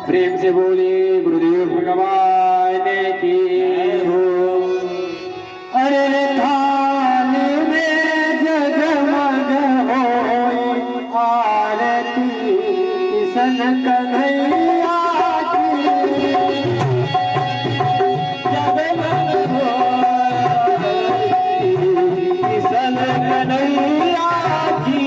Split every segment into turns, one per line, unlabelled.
प्रेम से बोलिए गुरुदेव भगवान की हो। अरे थाल में जगमग हो आरती किशन कन्हैया की। जगमग हो किशन कन्हैया की।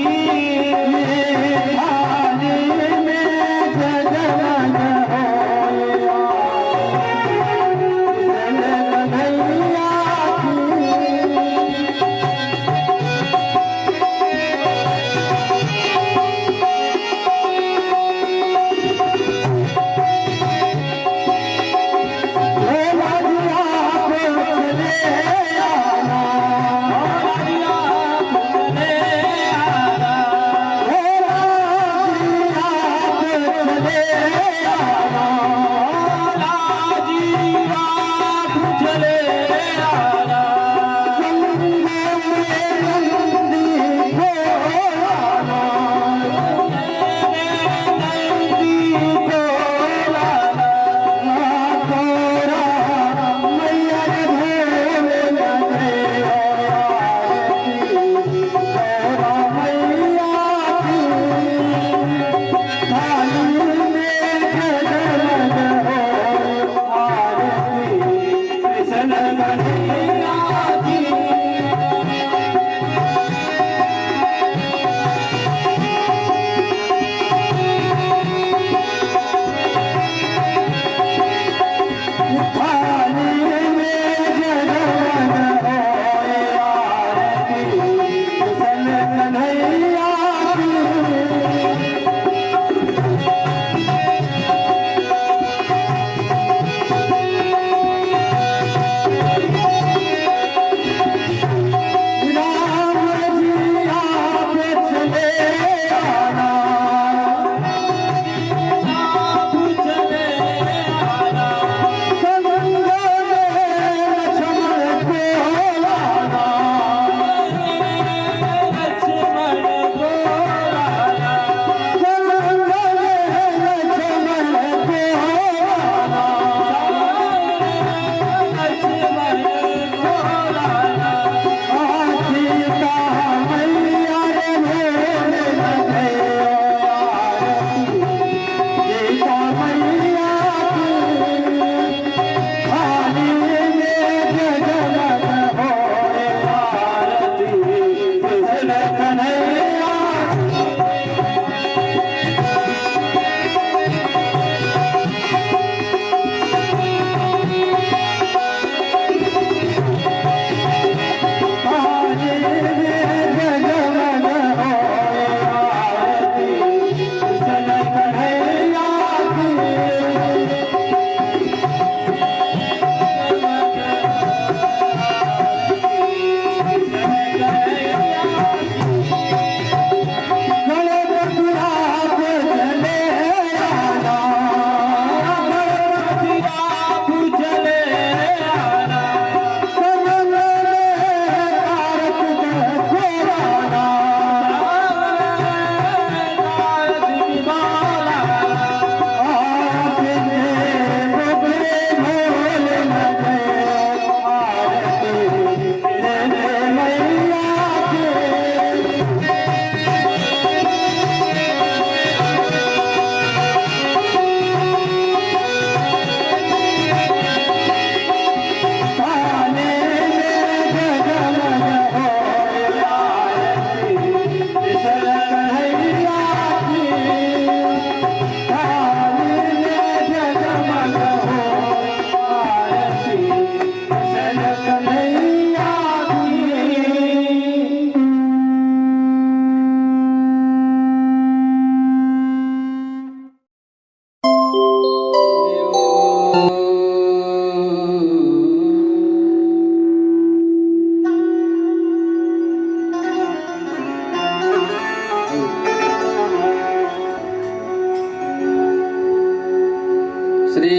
श्री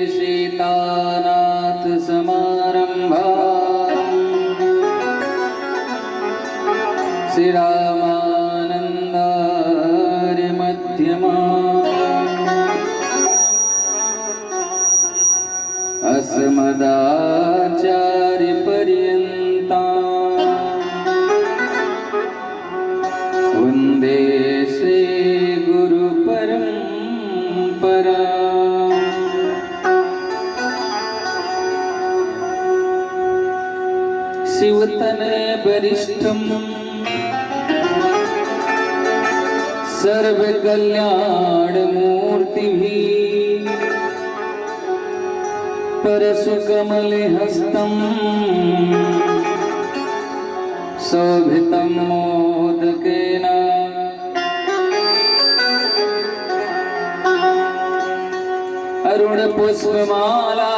सीतानाथ समारंभा श्री राम अस्मदाचार्यपर्यन्ता वन्दे श्रीगुरुपरम्परा। शिवतनय वरिष्ठम् सर्वकल्याणमूर्तिभिः परशुकमलहस्तं शोभितं मोदकेन अरुणपुष्पमाला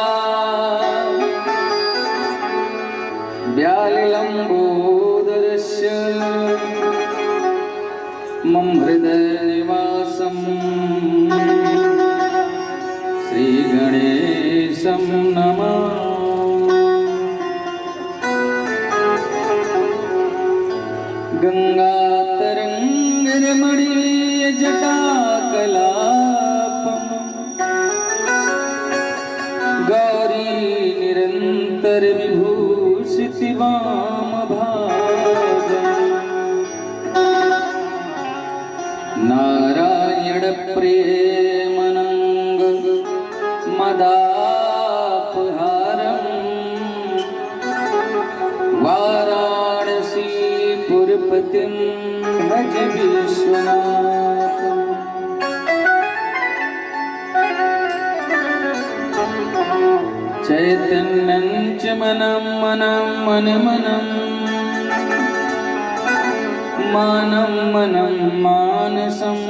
व्यालिलम्बोदरस्य मम हृदयनिवासं श्रीगणेशं नमः। गङ्गातरङ्गरमणीयजटाकलापं गौरी निरन्तरविभूषितिवामभागम् नारायणप्रेमनङ्ग मदापहारम् वाराणसीपुरपतिं भज विश्वनाथम्। चैतन्यं च मनं मनं मनमनं मानं मनं मानसं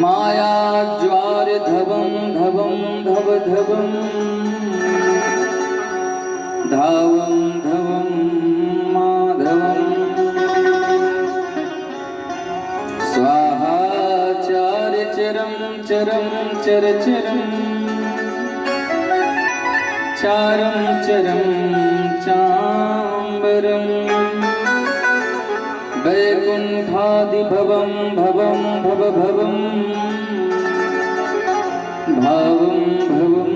मायाज्वारधवं धवं धवधवं धावं धवं माधवम् स्वाहाचार्यचरं चरं चरचरं चारं चरं चाम्बरम् वैकुण्ठादिभवं भवं भवभवं भावं भवं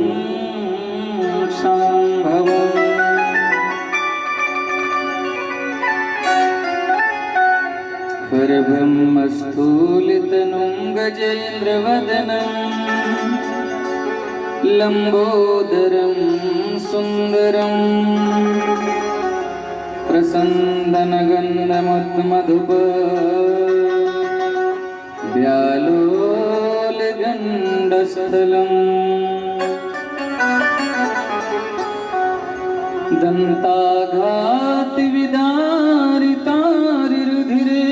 शाम्भवम्। खरब्रह्मस्थूलितनुं गजेन्द्रवदनं लम्बोदरं सुन्दरं प्रसन्दनगन्धमुद्मधुप व्यालोलगण्डस्थलम् दन्ताघातिविदारितारिरुधिरे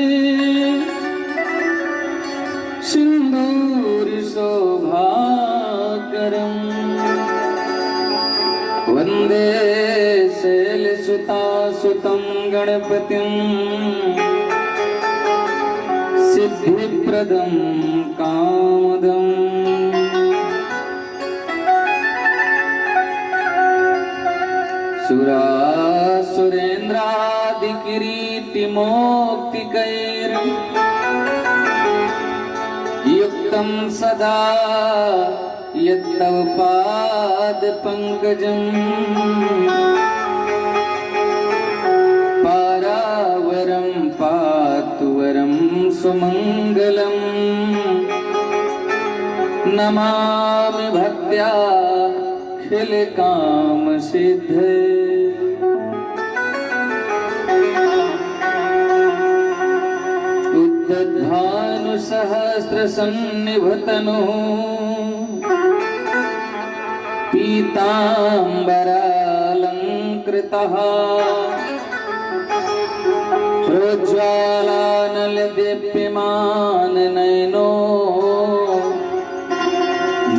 सिन्दूरशोभाकरम् वन्दे शैलसुतासुतं गणपतिं सिद्धिप्रदं कामदम्। सुरासुरेन्द्रादिकिरीटिमौक्तिकैर्युक्तं सदा यत्तव पादपङ्कजम् पारावरं पातु वरं सुमङ्गलम् नमामि भक्त्या खिलकामसिद्धये। उद्दधानुसहस्रसन्निभतनुः पीताम्बरालङ्कृतः प्रोज्ज्वालानलदीप्यमाननयनो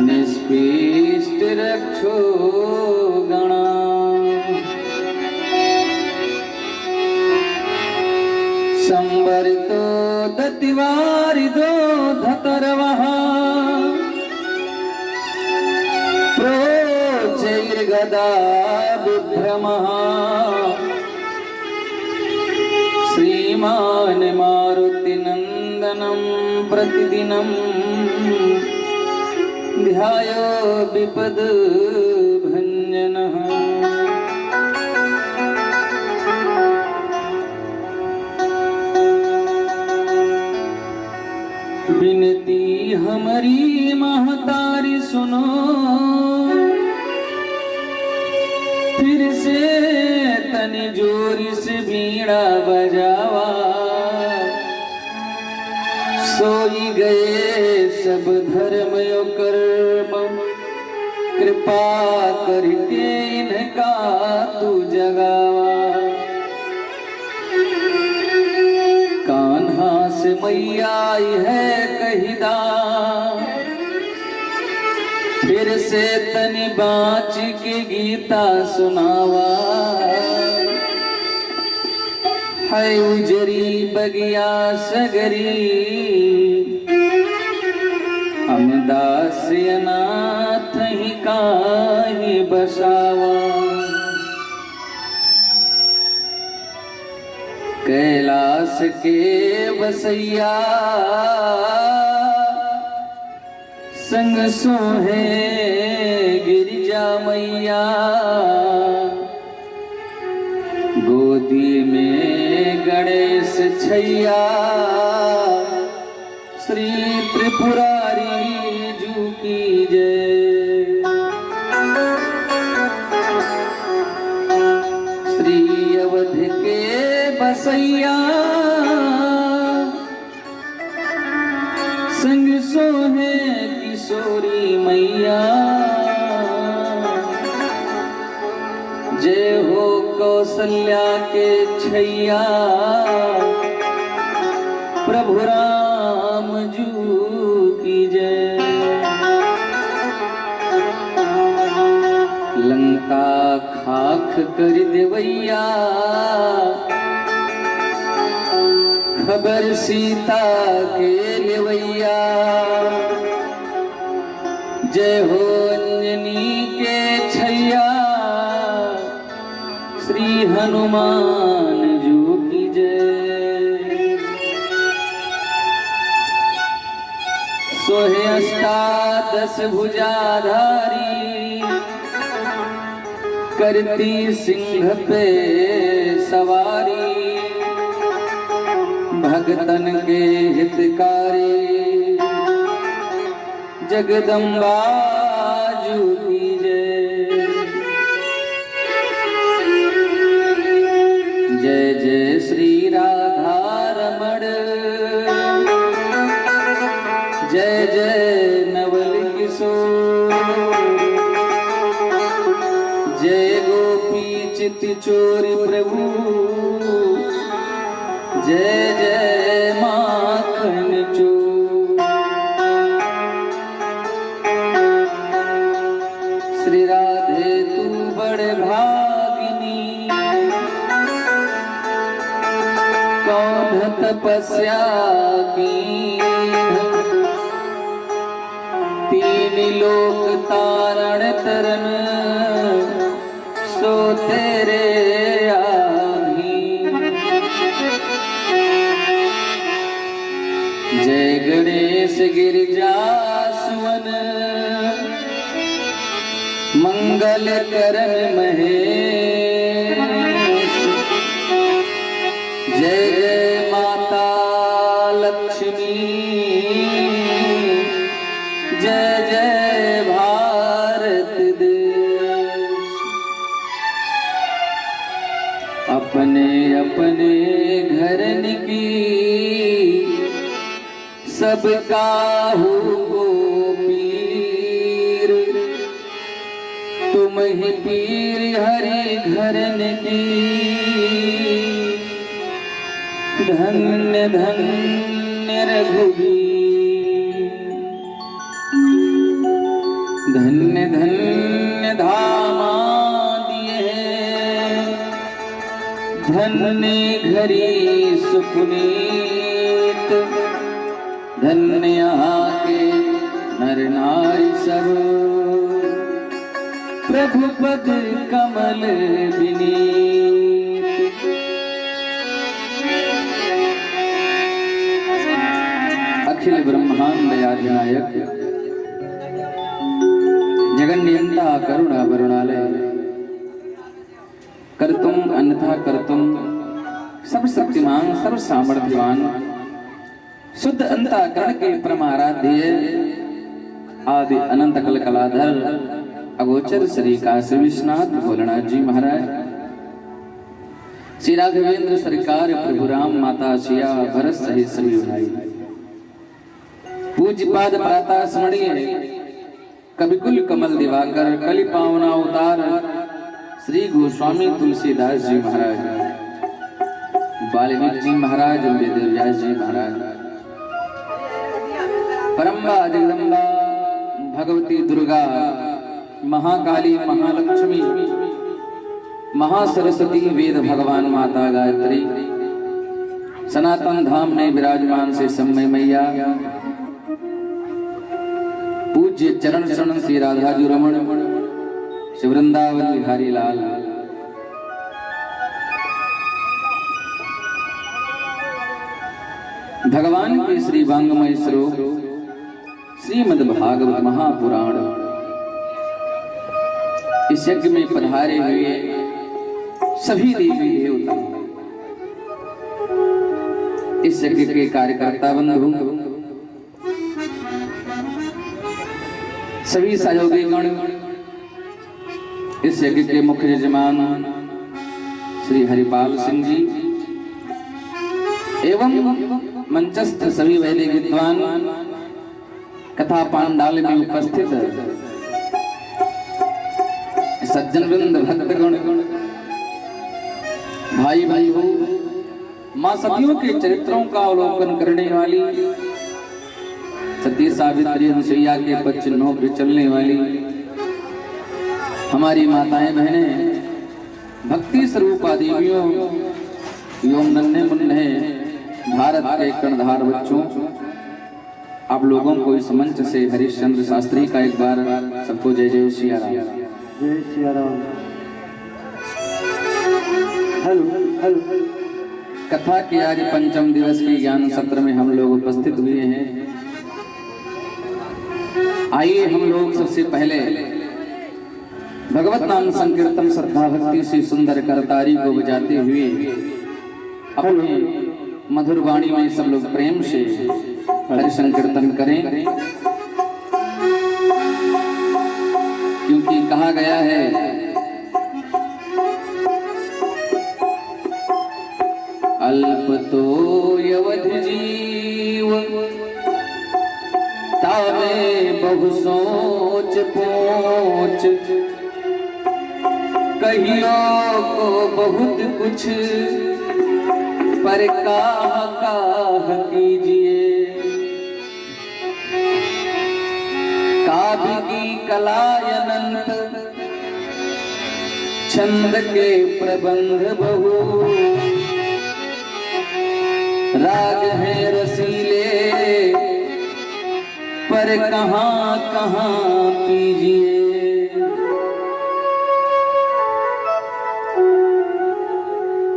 निष्पीष्टरक्षो गणा। संवरितो दतिवारिदो धतर्वः प्रोच्चैर्गदा विभ्रमः श्रीमान् मारुतिनन्दनं प्रतिदिनं ध्यायो विपद भंजनः विनती हमारी महतारी सुनो, फिर से तनि जोरी से बीड़ा बजावा। सोई गए सब धर्म यो कर्म, कृपा करके इनका तू जगावा। कान्हा से मैया आई है कहिदा, फिर से तनि बाँच के गीता सुनावा। है उजरी बगिया सगरी, हम दास अनाथ ही काहे बसावा। कैलाश के बसैया संग सोहे गिरिजा मैया। गोदी में गणेश छैया, श्री त्रिपुरारी जू की जय। श्री अवध के बसैया संग सोहे किशोरी मैया। जय हो कौशल्या के छैया, प्रभु राम जू की जय। लंका खाख कर देवैया, खबर सीता के लेवैया। जय हो अंजनी के छैया, श्री हनुमान जू की जय। सोहे अष्टादश भुजाधारी, करती सिंह पे सवारी। भगतन के हितकारी, जगदम्बा जू की जय। जय जय श्री राधा रमण, जय जय नवल किशोर। जय गोपी चित चोरी प्रभु, जय जय माखन चोर। श्री राधे तू बड़ भागिनी, कौन तपस्या की। तीन लोक तारण तरन, सो तेरे जय गणेश गिरिजा सुवन, मंगल करन महेश। जय जय माता लक्ष्मी, जय जय भारत देश। अपने अपने घरन की सबका हो पीर, तुम ही पीर हरि घरन की। धन्य धन्य रघुवीर, धन्य धन्य धामा दिए। धन्य घरी सुपुनीत, धन्य यहाँ के नर नारी सब। प्रभु पद कमल विनीत। अखिल ब्रह्मांड आधिनायक जगन्नियंता करुणा वरुणालय कर्तुम अन्यथा कर्तुम सर्वशक्तिमान सर्व सामर्थ्यवान शुद्ध अंतःकरण के परमाराध्य आदि अनंत कल कलाधर अगोचर श्री काशी विश्वनाथ भोलेनाथ जी महाराज, श्री राघवेंद्र सरकार, प्रभु राम, माता सिया, भरत सहित सभी भाई, पूज्य पाद प्रातः स्मरणीय कविकुल कमल दिवाकर, कलि पावना अवतार श्री गोस्वामी तुलसीदास जी महाराज, वाल्मीकि जी महाराज, वेदव्यास जी महाराज, परम्बा जगदम्बा भगवती दुर्गा, महाकाली, महालक्ष्मी, महासरस्वती, वेद भगवान माता गायत्री, सनातन धाम में विराजमान से समय मैया, पूज्य चरण शरण श्री राधाजू रमण, श्री वृंदावन बिहारी लाल, भगवान के श्री वांगमय स्वरूप श्रीमद् भागवत महापुराण इस यज्ञ में पधारे हुए सभी देवी देवता, इस यज्ञ के कार्यकर्ता बंधु, सभी सहयोगी गण, इस यज्ञ के मुख्य यजमान श्री हरिपाल सिंह जी एवं मंचस्थ सभी वैदिक विद्वान, कथा पांडाल में उपस्थित सज्जन वृंद, भक्तगण, भाई भाई हो, मां सतियों के चरित्रों का अवलोकन करने वाली, सती सावित्री अनुसुईया के पद चिन्हों पर चलने वाली हमारी माताएं बहनें, भक्ति स्वरूपा देवियों एवं नन्हे मुन्ने भारत के कर्णधार बच्चों, आप लोगों को इस मंच से हरिश्चंद्र शास्त्री का एक बार सबको जय जय सिया राम।
जय सिया राम। Hello hello.
कथा के आज पंचम दिवस के ज्ञान सत्र में हम लोग उपस्थित हुए हैं। आइए हम लोग सबसे पहले भगवत नाम संकीर्तन श्रद्धा भक्ति से सुंदर करतारी को बजाते हुए अपने मधुर वाणी में सब लोग प्रेम से हरि संकीर्तन करें, क्योंकि कहा गया है अल्प तो यवध जीव तावे बहु सोच पोच, कहियो को बहुत कुछ पर काह कीजिए, काव्य की कला अनंत छंद के प्रबंध बहु, राग है रसीले पर कहाँ कहाँ पीजिए,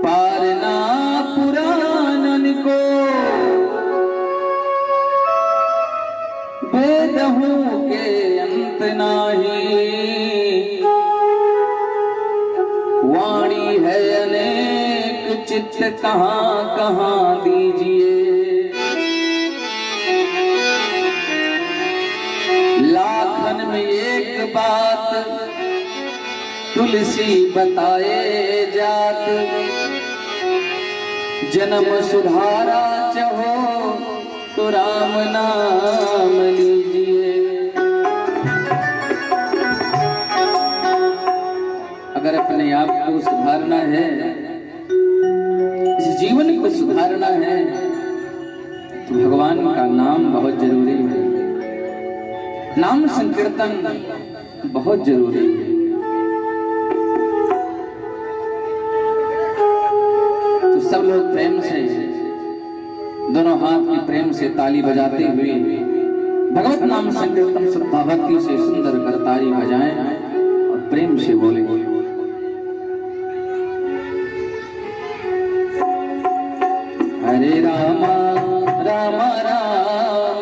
पारना पुराणन को वेदहूँ के अंत नाही, वाणी है अनेक चित्त कहाँ कहाँ दीजिए, लाखन में एक बात तुलसी बताए जात, जन्म सुधारा चाहो तो राम नाम लीजिए। अगर अपने आप को सुधारना है, इस जीवन को सुधारना है, तो भगवान का नाम बहुत जरूरी है, नाम संकीर्तन बहुत जरूरी है। तो सब लोग प्रेम से दोनों हाथ की प्रेम से ताली बजाते हुए भगवत नाम संकीर्तन श्रद्धा भक्ति से सुंदर करतारी बजाएं और प्रेम से बोले। हरे रामा राम राम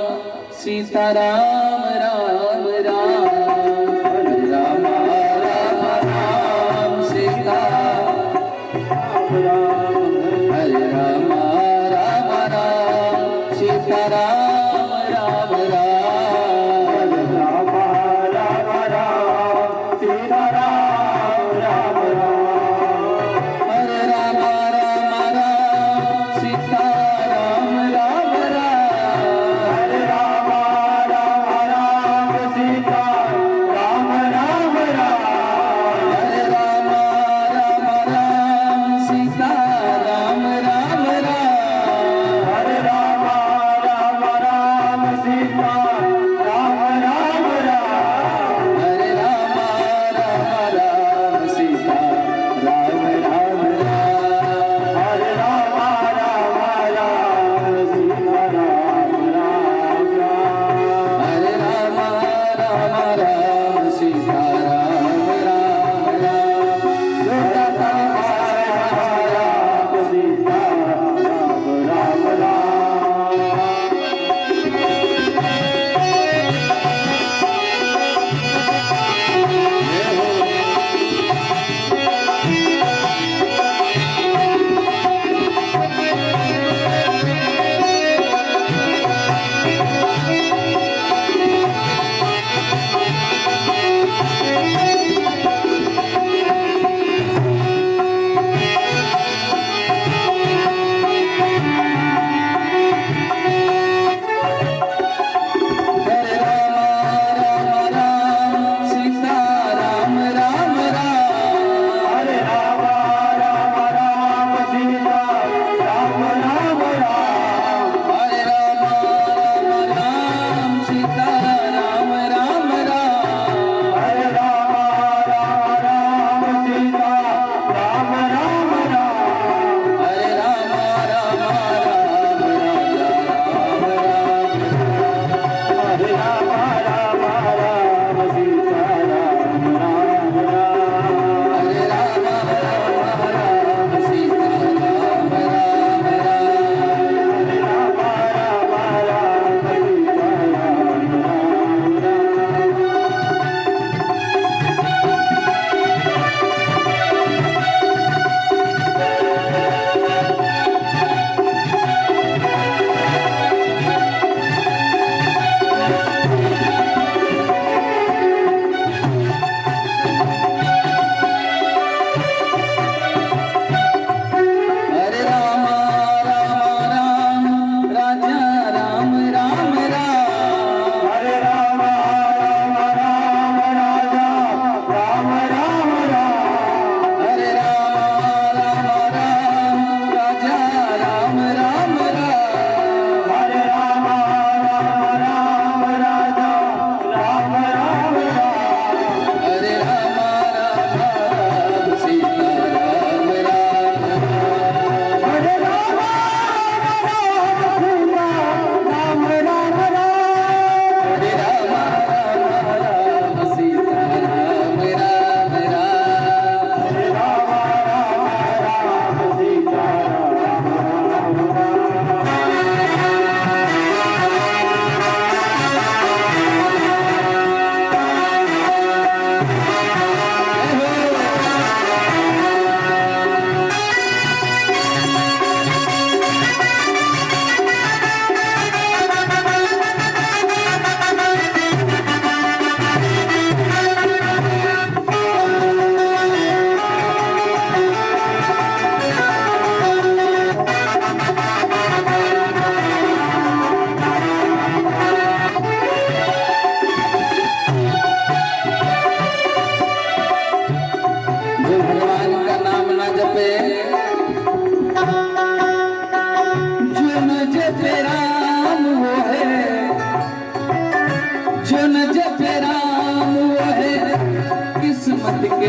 सीता राम राम राम, हरे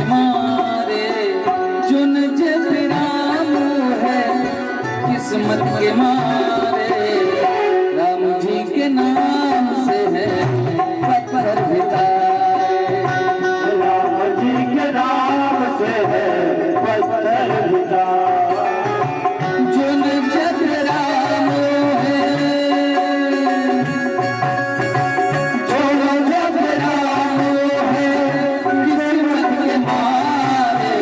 के मारे चुन जब राम है किस्मत के मारे राम जी के नाम से है पत्थर भितारे
राम जी के नाम से है पत्थर भितारे
चुन जब राम है चुन जब राम है किस्मत के मारे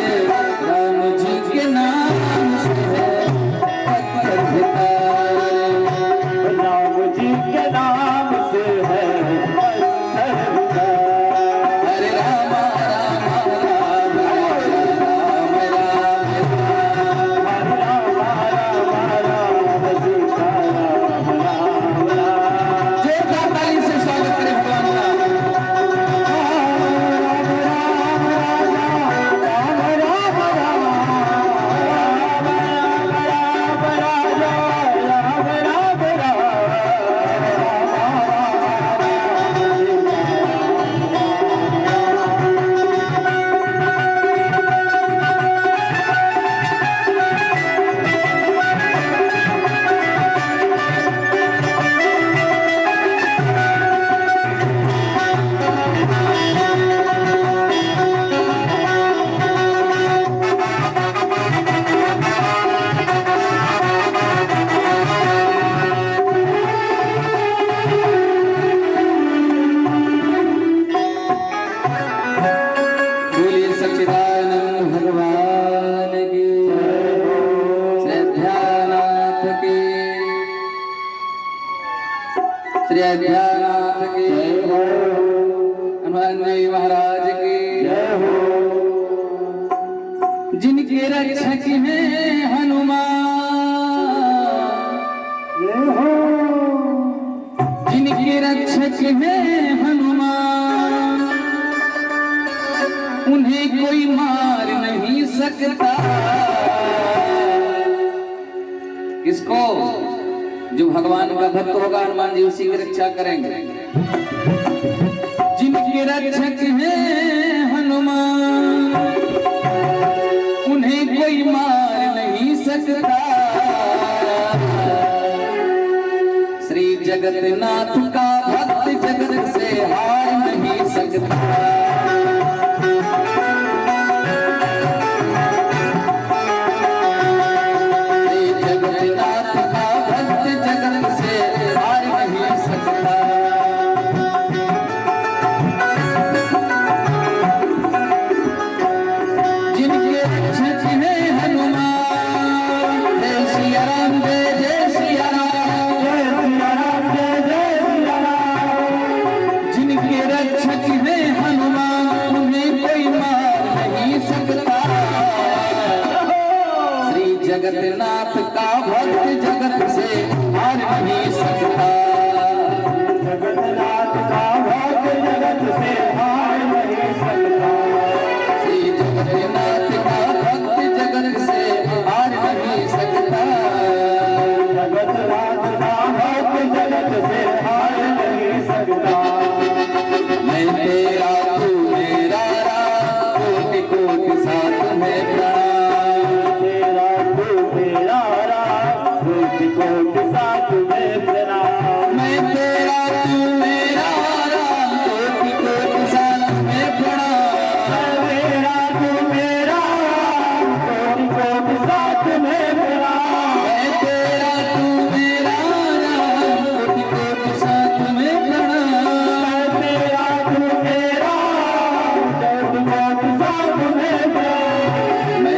राम जी के नाम से है पत्थर भितारे
राम जी के नाम से है पत्थर भितारे
हरे राम राम राम राम राम
राम राम सीता राम राम राम
जोरदार ताली से स्वागत करें भगवान का बोलिए सच्चिदानंद भगवान की श्री अध्यानाथ की श्री अध्यानाथ की हनुमान जी महाराज की जिनके रक्षक हैं हनुमान जिनके रक्षक हैं हनुमान उन्हें कोई मार नहीं सकता किसको जो भगवान का भक्त होगा हनुमान जी उसी की रक्षा करेंगे जिनके रक्षक हैं हनुमान उन्हें कोई मार नहीं सकता श्री जगन्नाथ का भक्त जगत से हार नहीं सकता श्री जगन्नाथ का भक्त जगत से हार नहीं सकता जिनके रक्षक हैं हनुमान जय सिया राम जय जय सिया राम जिनके रक्षक हैं हनुमान उन्हें कोई मार नहीं सकता श्री जगन्नाथ का भक्त जगत से हार नहीं सकता
जगन्नाथ का भक्त जगत से हार नहीं सकता
श्री जगन्नाथ का भक्त जगत से हार नहीं सकता
जगन्नाथ का भक्त जगत से हार नहीं सकता
मैं तेरा तू मेरा राम कोटि कोटि साथ में प्रणाम
तेरा तू मेरा राम कोटि कोटि साथ में प्रणाम
मैं तेरा तू मेरा राम कोटि कोटि साथ में प्रणाम
तेरा तू मेरा राम कोटि कोटि साथ में प्रणाम
मैं तेरा तू मेरा राम कोटि कोटि साथ में प्रणाम
तेरा तू मेरा कोटि कोटि साथ में प्रणाम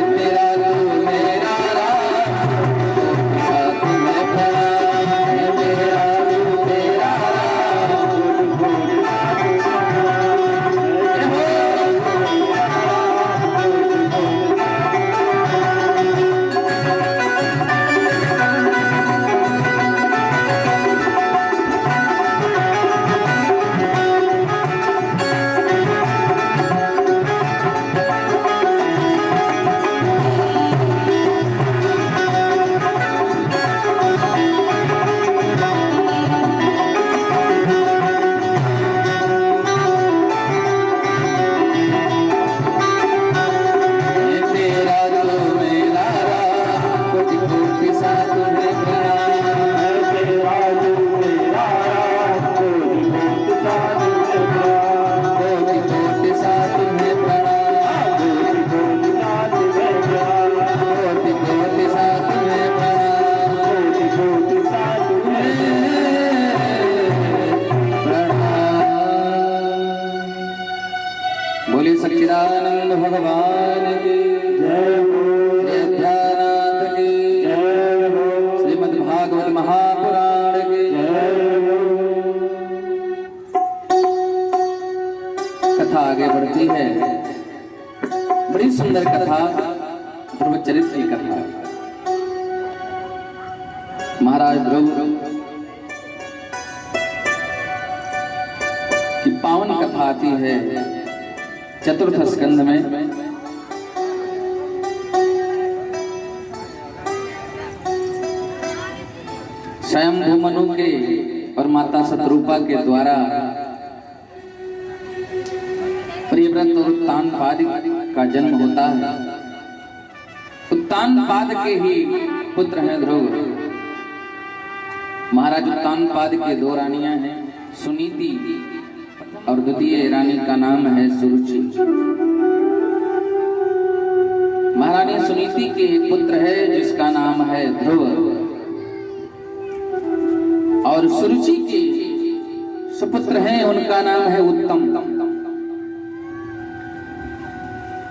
सच्चिदानंद भगवान की
जय हो,
श्री अध्यानाथ की
जय हो,
श्रीमद् भागवत महापुराण की
जय हो।
कथा आगे बढ़ती है। बड़ी सुंदर कथा, ध्रुव चरित्र की कथा। महाराज ध्रुव की पावन कथा आती है चतुर्थ स्कंद में। स्वयं मनु के और माता शत्रुपा के द्वारा प्रियव्रत और उत्तानपाद का जन्म होता है। उत्तानपाद के ही पुत्र हैं ध्रुव। महाराज उत्तानपाद के दो रानियां हैं, सुनीति और द्वितीय रानी का नाम है सुरुचि। महारानी सुनीति के एक पुत्र है जिसका नाम है ध्रुव, और सुरुचि के सुपुत्र हैं, उनका नाम है उत्तम।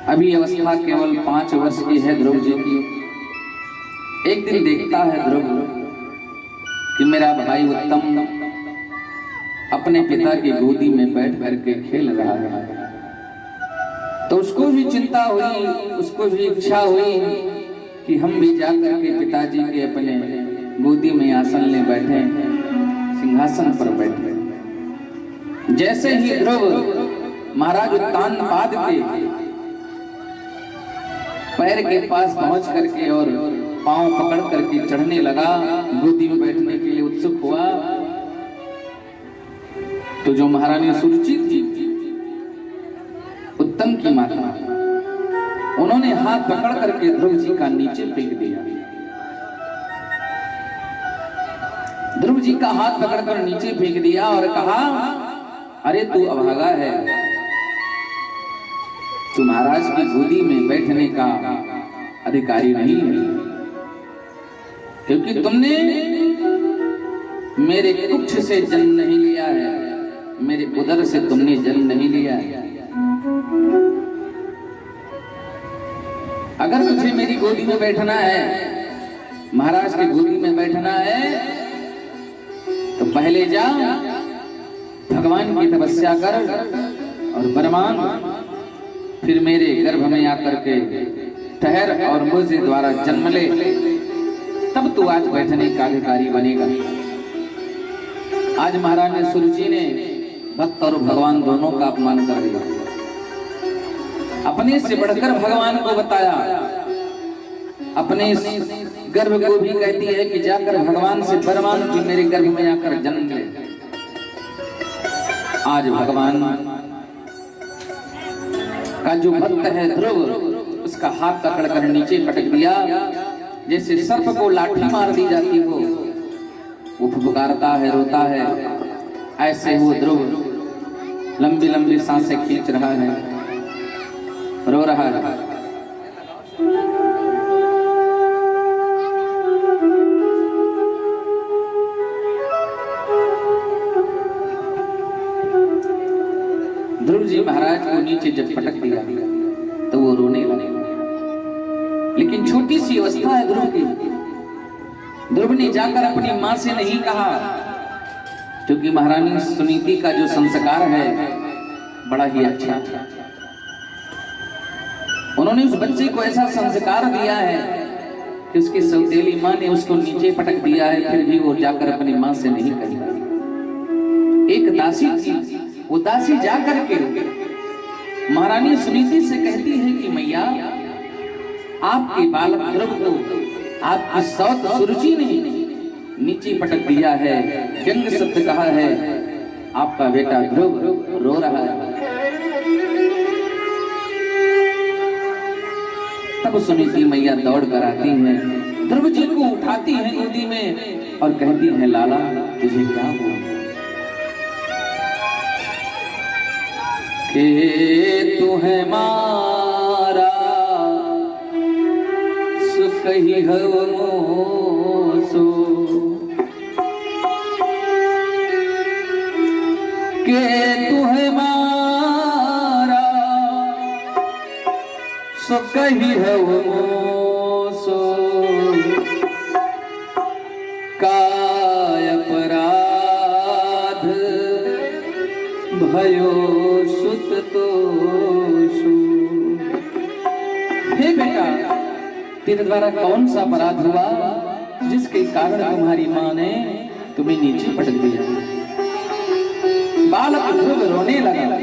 अभी अवस्था केवल 5 वर्ष की है ध्रुव जी की। एक दिन देखता है ध्रुव कि मेरा भाई उत्तम अपने पिता की गोदी में बैठ करके खेल रहा है। तो उसको भी चिंता हुई, उसको भी इच्छा हुई कि हम भी जाकर के पिताजी के अपने गोदी में आसन ले बैठे, सिंहासन पर बैठे। जैसे ही ध्रुव महाराज उत्तानपाद के पैर के पास पहुंच करके और पांव पकड़ करके चढ़ने लगा, गोदी में बैठने के लिए उत्सुक हुआ, तो जो महारानी सुरुचि थी, उत्तम की माता, उन्होंने हाथ पकड़ करके ध्रुव जी का नीचे फेंक दिया। ध्रुव जी का हाथ पकड़कर नीचे फेंक दिया और कहा, अरे तू अभागा है, तू महाराज की गोदी में बैठने का अधिकारी नहीं है, क्योंकि तुमने मेरे कुक्ष से जन्म नहीं लिया है, मेरे उदर से तुमने जन्म नहीं लिया है। अगर तुझे मेरी गोदी में बैठना है, महाराज की गोदी में बैठना है, तो पहले जा भगवान की तपस्या कर और वरमान, फिर मेरे गर्भ में आकर के ठहर और मुझे द्वारा जन्म ले, तब तू आज बैठने का अधिकारी बनेगा। आज महारानी सुरुचि ने भक्त और भगवान दोनों का अपमान कर दिया। अपने से बढ़कर भगवान को बताया, अपने गर्भ को भी कहती है कि जाकर भगवान से वरमान की मेरे गर्भ में आकर जन्म ले। आज भगवान का जो भक्त है ध्रुव, उसका हाथ पकड़कर नीचे पटक दिया, जैसे सर्प को लाठी मार दी जाती हो, वो फुफकारता है, रोता है, ऐसे वो ध्रुव लंबी लंबी सांसें खींच रहा है, रो रहा है। ध्रुव जी महाराज को नीचे जब पटक दिया तो वो रोने लगे। लेकिन छोटी सी अवस्था है ध्रुव की। ध्रुव ने जाकर अपनी मां से नहीं कहा, क्योंकि महारानी सुनीति का जो संस्कार है बड़ा ही अच्छा था। उन्होंने उस बच्चे को ऐसा संस्कार दिया है कि उसकी सौतेली मां ने उसको नीचे पटक दिया है, फिर भी वो जाकर अपनी मां से नहीं कही। एक दासी थी, वो दासी जाकर के महारानी सुनीति से कहती है कि मैया, आपके बालक ध्रुव को आपकी सौत सुरुचि ने नीचे पटक दिया है, व्यंग शब्द कहा है, आपका बेटा ध्रुव रो रहा है। तब सुनीति मैया दौड़ कर आती है, ध्रुव जी को उठाती है गोदी में और कहती है, लाला तुझे क्या हुआ? के तू है मारा सुख ही सो, के तू है मारा सो कही है वो सो काय अपराध भयो सुत तोषु। हे बेटा, तेरे द्वारा कौन सा अपराध हुआ जिसके कारण तुम्हारी माँ ने तुम्हें नीचे पटक दिया? बालक ध्रुव रोने लगा।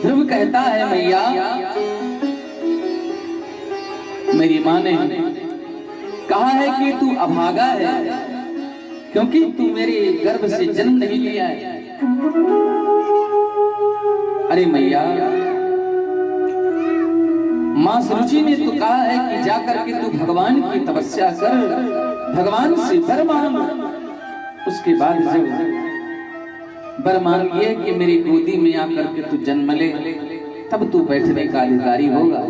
ध्रुव कहता है, मैया मेरी माँ ने कहा है कि तू अभागा है क्योंकि तू मेरे गर्भ से जन्म नहीं लिया है। अरे मैया, मां सुरुचि ने तो कहा है कि जाकर के तू भगवान की तपस्या कर, भगवान से वर मांग। उसके बाद जब वर मांगिए कि मेरी गोदी में आकर के तू जन्म ले, तब तू बैठने का अधिकारी होगा।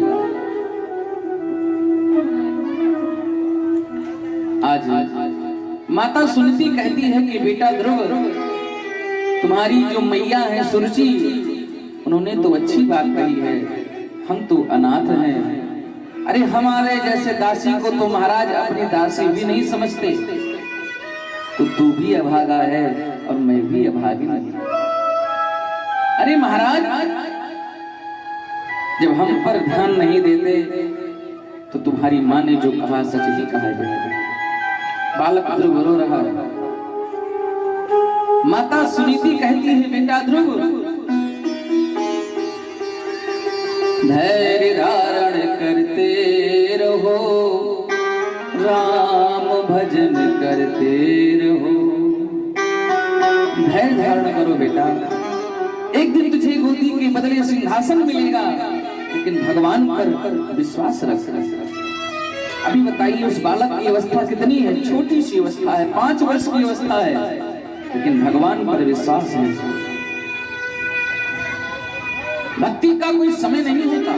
आज माता सुनीति कहती है कि बेटा ध्रुव, तुम्हारी जो मैया है सुरुचि, उन्होंने तो अच्छी बात कही है, हम तो अनाथ हैं। अरे हमारे जैसे दासी को तो महाराज अपनी दासी भी नहीं समझते, तो तू भी अभागा है और मैं भी अभागिन हूं। अरे महाराज, जब हम पर ध्यान नहीं देते तो तुम्हारी माँ ने जो कहा सच ही कहा है। बालक ध्रुव रो रहा है। माता सुनीति कहती है, बेटा ध्रुव धैर्य धारण करते रहो, राम भजन करते रहो। धैर्य धारण करो बेटा, एक दिन तुझे गोदी के बदले सिंहासन मिलेगा, लेकिन भगवान पर विश्वास रख। अभी बताइए उस बालक की अवस्था कितनी है, छोटी सी अवस्था है, 5 वर्ष की अवस्था है, लेकिन भगवान पर विश्वास है। भक्ति का कोई समय नहीं होता।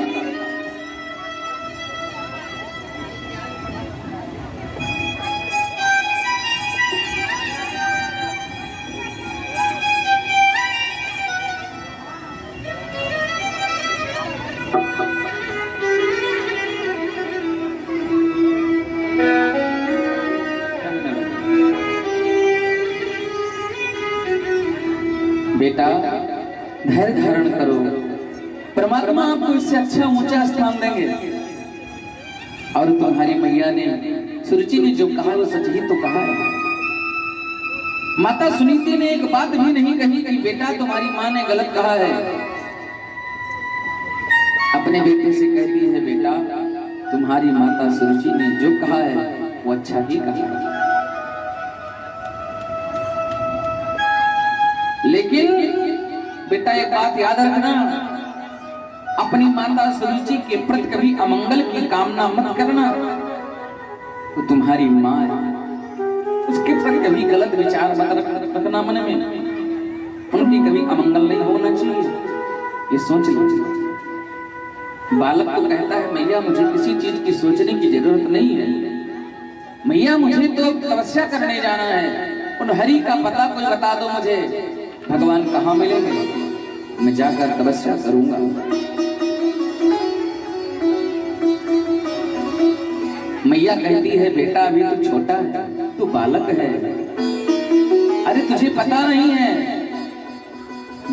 बेटा धैर्य धारण करो, परमात्मा आपको इससे अच्छा ऊंचा स्थान देंगे। और तुम्हारी मैया ने, सुरुचि ने जो कहा वो सच ही तो कहा है। माता सुनीति ने एक बात भी नहीं कही कि बेटा तुम्हारी माँ ने गलत कहा है। अपने बेटे से कहती है, बेटा तुम्हारी माता सुरुचि ने जो कहा है वो अच्छा ही कहा है। लेकिन बेटा एक बात याद रखना, अपनी माता सुरुचि के प्रति कभी अमंगल की कामना मत करना। वो तुम्हारी माँ है, उसके प्रति कभी गलत विचार मत रखना मन में। उनकी कभी अमंगल नहीं होना चाहिए, ये सोच लो। बालक तो कहता है, मैया मुझे किसी चीज की सोचने की जरूरत नहीं है, मैया मुझे तो तपस्या करने जाना है। उन हरि का पता कोई बता दो मुझे, भगवान कहाँ मिलेंगे, मैं जाकर तपस्या करूंगा। मैया कहती है, बेटा अभी तू छोटा है, तू बालक है। अरे तुझे पता नहीं है,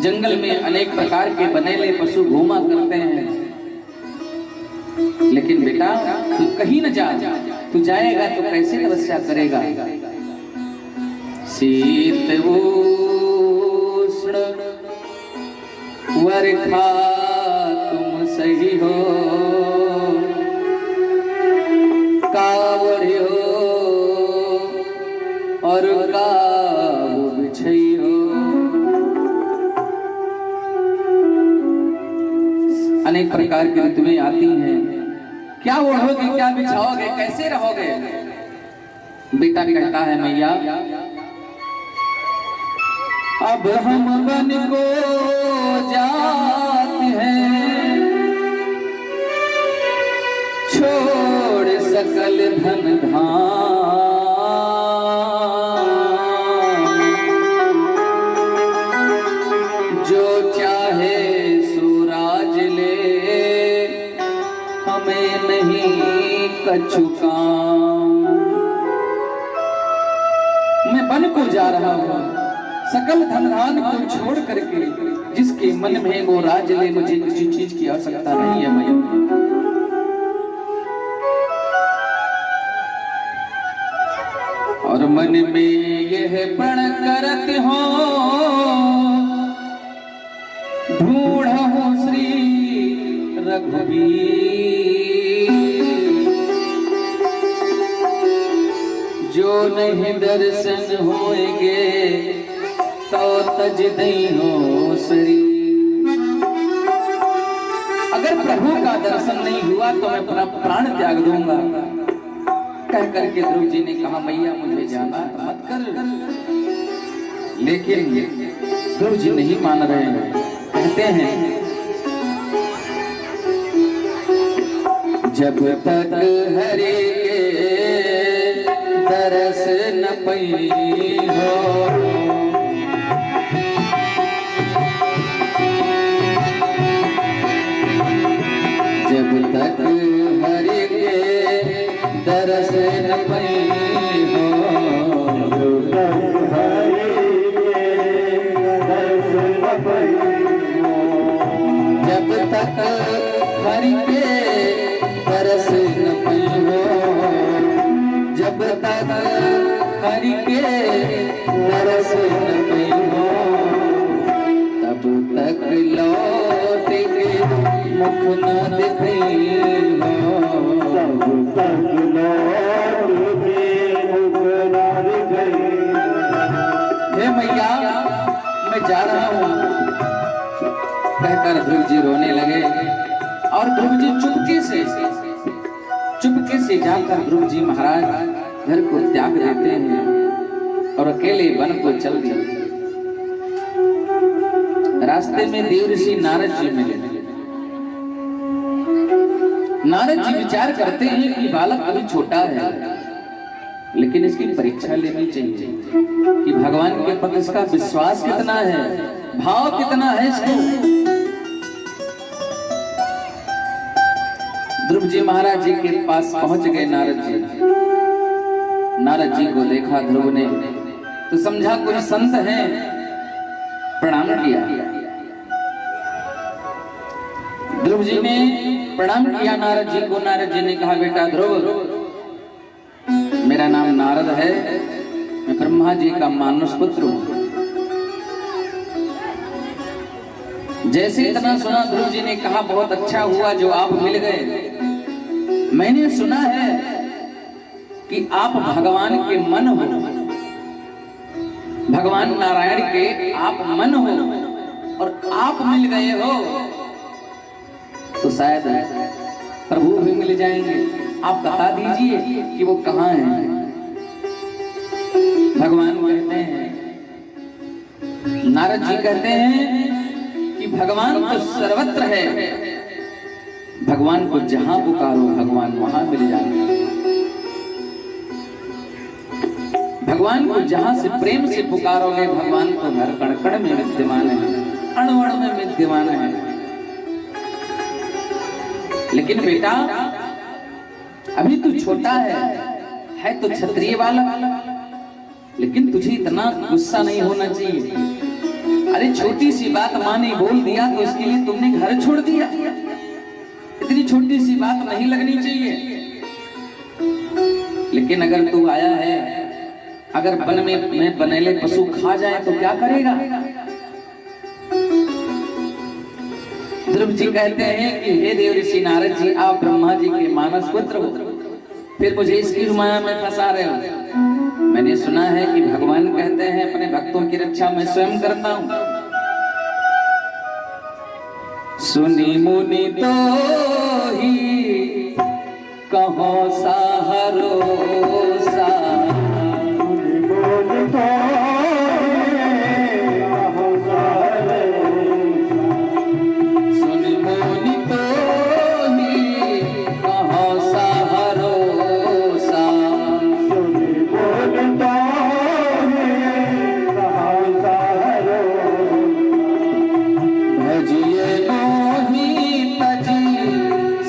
जंगल में अनेक प्रकार के बनेले पशु घूमा करते हैं, लेकिन बेटा तू कहीं न जा। तू जाएगा तो कैसे तपस्या करेगा? शीत उष्ण वर्षा तुम सही हो, कावड़ हो और काबू बिछई हो। अनेक प्रकार की ऋतुएं आती हैं, क्या ओढ़ोगे, क्या बिछाओगे, कैसे रहोगे? बेटा कहता है, मैया अब हम बन को जाते हैं, छोड़ सकल धन धाम, जो चाहे सुरा में नहीं कछु काम। मैं वन को जा रहा हूँ सकल धन धान को छोड़ करके, जिसके मन में वो राज ले, मुझे किसी चीज की आवश्यकता नहीं है भैया। और मन में यह प्रण करत हो, ढूंढो श्री रघुबीर, जो नहीं दर्शन होएंगे तो तज नहीं हो शरीर। अगर प्रभु का दर्शन नहीं हुआ तो मैं अपना प्राण त्याग दूंगा। कह करके ध्रुव जी ने कहा मैया मुझे जाना मत कर। लेकिन ध्रुव जी नहीं मान रहे हैं, कहते हैं जब तक हरि के दरस न पई हो, जब तक हरि के दरस न पई हो, जब तक हरि के दरस न पई हो, जब तक हरि के दरस न पई हो, तब तक लौट के मुख न दिखई हो, तब तक लौट के मुख न दिखई। हे मैया मैं जा रहा हूँ, कहकर ध्रुव जी रोने लगे। और ध्रुव जी चुपके से जाकर ध्रुव जी महाराज घर को त्याग देते हैं और अकेले वन को चल दिए। रास्ते में देव ऋषि नारद जी मिले। नारद जी विचार करते हैं कि बालक अभी छोटा है, लेकिन इसकी परीक्षा लेनी चाहिए कि भगवान के प्रति इसका विश्वास कितना है, भाव कितना है इसको। ध्रुव जी महाराज जी के पास पहुंच गए नारद जी। नारद जी को देखा ध्रुव ने तो समझा कोई संत है, प्रणाम किया। ध्रुव जी ने प्रणाम किया नारद जी को। नारद जी ने कहा बेटा ध्रुव, मेरा नाम नारद है, मैं ब्रह्मा जी का मानस पुत्र हूं। जैसे इतना सुना ध्रुव जी ने कहा बहुत अच्छा हुआ जो आप मिल गए। मैंने सुना है कि आप भगवान के मन हो, भगवान नारायण के आप मन हो, और आप मिल गए हो तो शायद प्रभु भी मिल जाएंगे। आप बता दीजिए कि वो कहाँ हैं। भगवान कहते हैं, नारद जी कहते हैं कि भगवान तो सर्वत्र है, भगवान को जहां पुकारो भगवान वहां मिल जाएंगे। भगवान को जहां से प्रेम से पुकारोगे भगवान तो हर कण कण में विद्यमान है, अणु अणु में विद्यमान है। लेकिन बेटा अभी तू छोटा है तो क्षत्रिय बालक, लेकिन तुझे इतना गुस्सा नहीं होना चाहिए। अरे छोटी सी बात माँ ने बोल दिया तो इसके लिए तुमने घर छोड़ दिया, इतनी छोटी सी बात नहीं लगनी चाहिए। लेकिन अगर तू आया है, अगर वन में बनेले पशु खा जाए तो क्या करेगा? ध्रुव जी कहते हैं कि हे देव ऋषि नारद जी, आप ब्रह्मा जी के मानस पुत्र हो, फिर मुझे इसकी माया में फंसा रहे हो। मैंने सुना है कि भगवान कहते हैं अपने भक्तों की रक्षा मैं स्वयं करता हूं। सुनी मुनि तो ही कहो सहरोसा,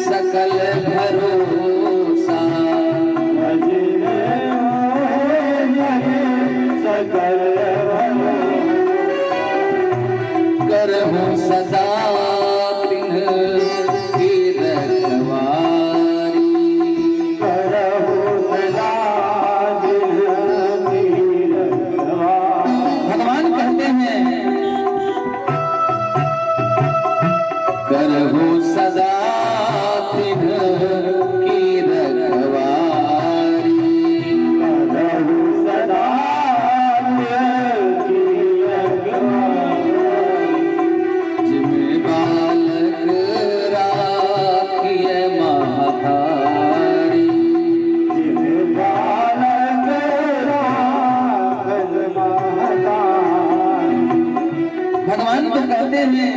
सकल करहु सदा तिन्हकी रखवारी।
करहु सदा तिन्हकी रखवारी।
जिमे बालक राखिए महतारी।
जिमे बालक राखल महतारी।
भगवान तो कहते हैं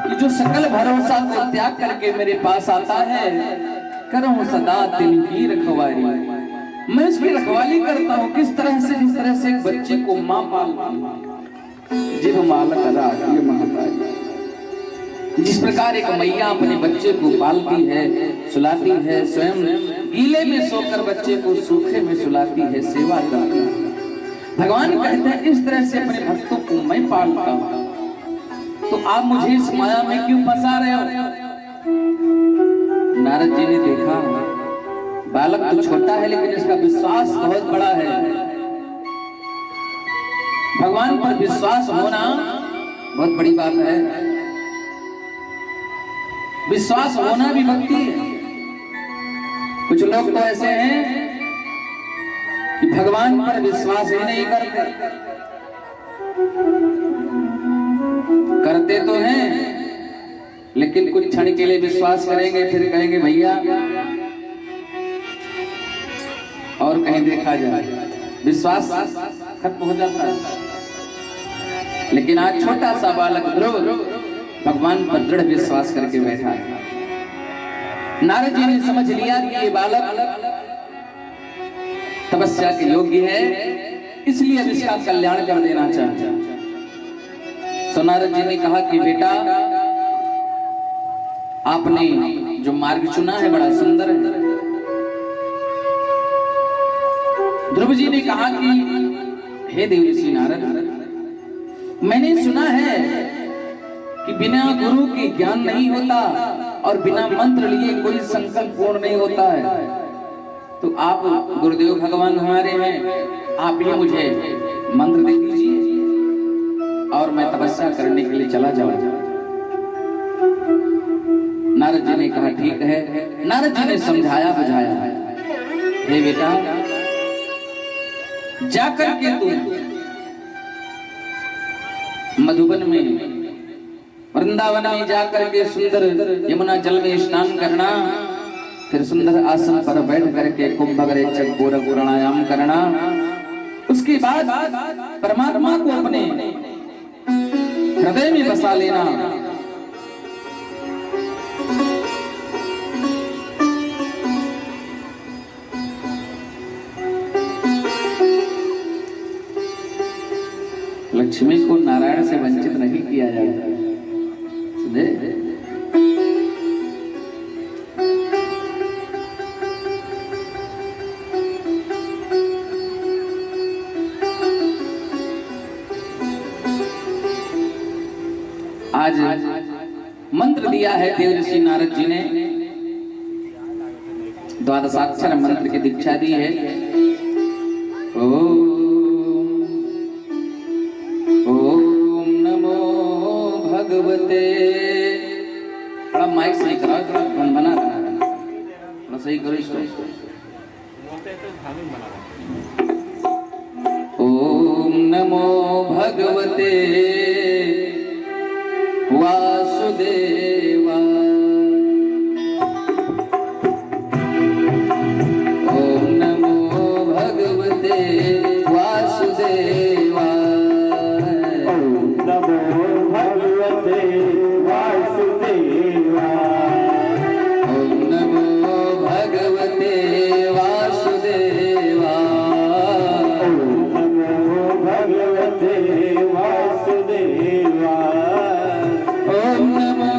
कि जो सकल भरोसा को त्याग करके मेरे पास आता है, करहूं सदा तिनकी रखवारी। मैं उसकी रखवाली करता हूँ किस तरह से, जिस तरह से एक बच्चे को माँ पालती, जिब मालक राखिए महतारी। जिस प्रकार एक मैया अपने बच्चे को पालती है, सुलाती है, स्वयं गीले में सोकर बच्चे को सूखे में सुलाती है, सेवा करती है, भगवान कहते हैं इस तरह से अपने भक्तों को मैं पालता हूं। तो आप मुझे इस माया में क्यों फंसा रहे हो? नारद जी ने देखा बालक तो छोटा है लेकिन इसका विश्वास बहुत बड़ा है। भगवान पर विश्वास होना बहुत बड़ी बात है। विश्वास होना भी भक्ति है। कुछ लोग तो ऐसे हैं कि भगवान पर विश्वास ही नहीं करते। करते तो हैं लेकिन कुछ क्षण के लिए विश्वास करेंगे, फिर कहेंगे भैया और कहीं देखा जाए, विश्वास खत्म हो जाता है। लेकिन आज छोटा सा बालक ध्रुव भगवान पर दृढ़ विश्वास करके बैठा है। नारद जी ने समझ लिया कि ये बालक तपस्या के योग्य है, इसलिए अब इसका कल्याण कर देना चाहते हैं। तो नारद जी ने कहा कि बेटा आपने जो मार्ग चुना है बड़ा सुंदर है। ध्रुव जी ने कहा कि हे देवर्षि नारद, मैंने सुना है कि बिना गुरु के ज्ञान नहीं होता और बिना मंत्र लिए कोई संकल्प पूर्ण नहीं होता है। तो आप गुरुदेव भगवान हमारे हैं, आप ही मुझे मंत्र दे दीजिए और मैं तपस्या करने के लिए चला जाऊंगा। नारद जी ने कहा ठीक है। नारद जी ने समझाया बुझाया, हे बेटा जाकर के तू मधुबन में वृंदावन में जाकर के सुंदर यमुना जल में स्नान करना, फिर सुंदर आसन पर बैठ करके कुंभकरेचक गोरख प्राणायाम करना। उसके बाद परमात्मा को अपने हृदय में बसा लेना। लक्ष्मी को नारायण से वंचित नहीं किया जाता। आज मंत्र दिया है देवर्षि नारद जी ने, द्वादशाक्षर मंत्र की दीक्षा दी है। ओम नमो भगवते, थोड़ा माइक सही करो, कौन बना रहा है, थोड़ा सही करो इसको। ओम नमो भगवते वासुदेवा। ओम नमो भगवते वासुदेवा।
ओम नमो भगवते वासुदेवा।
ओम नमो भगवते वासुदेवा।
ओम नमो भगवते वासुदेवा।
ओम नमो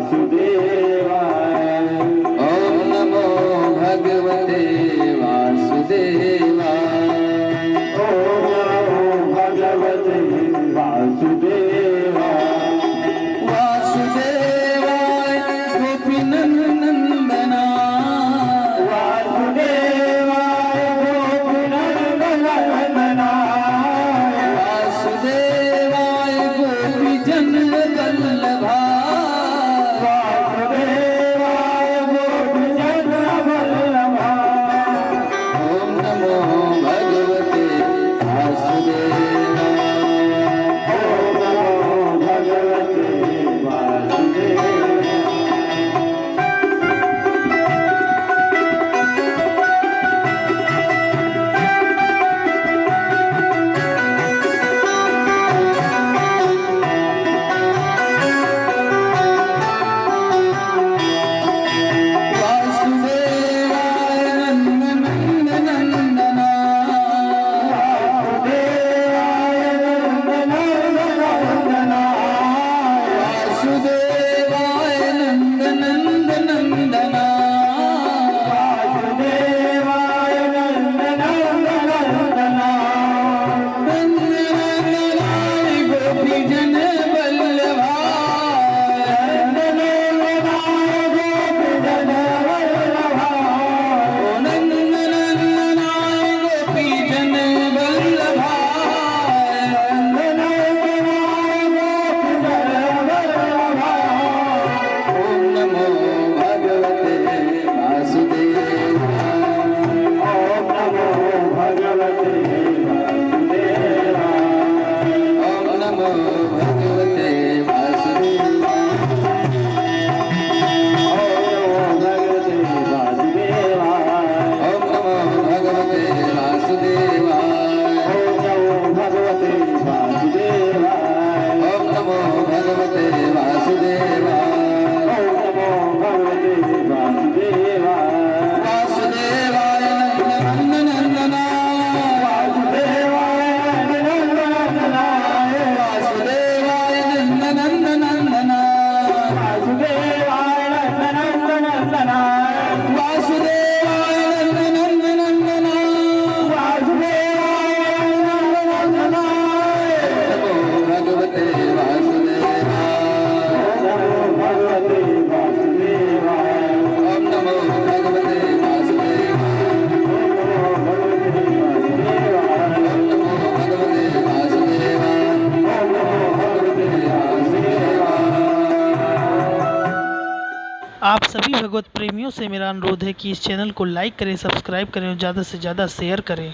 वासुदेवाय
ओम नमो भगवते वासुदेवाय
ओम नमो भगवते वासुदेवाय
वासुदेवाय गोपीनंदना
वासुदेवाय गोपीनंदना
वासुदेवाय गोपीजन वल्लभा
वासुदेवाय गोपीजन वल्लभा
ओम नमो भगवते वासुदेवाय
ओम नमो भगवते वासुदेवाय
वासुदेवाय नंदनंदना वासुदेवाय नंदनंदना नंदनंदनाय गोपीजन वल्लभा नंदनंदनाय गोपीजन वल्लभा ओम नमो भगवते वासुदेवाय ओम नमो भगवते वासुदेवाय ओम नमो भगवते वासुदेवाय ओम नमो भगवते वासुदेवाय ओम नमो भगवते वासुदेवाय वासुदेवाय नंदनंदना वासुदेवाय नंदनंदना वासुदेवाय नंदनंदना नमो भगवते वासुदेवाय ओम नमो भगवते वासुदेवाय ओम नमो भगवते वासुदेवाय
आप सभी भगवत प्रेमियों से मेरा अनुरोध है कि इस चैनल को लाइक करें, सब्सक्राइब करें और ज़्यादा से ज़्यादा शेयर करें।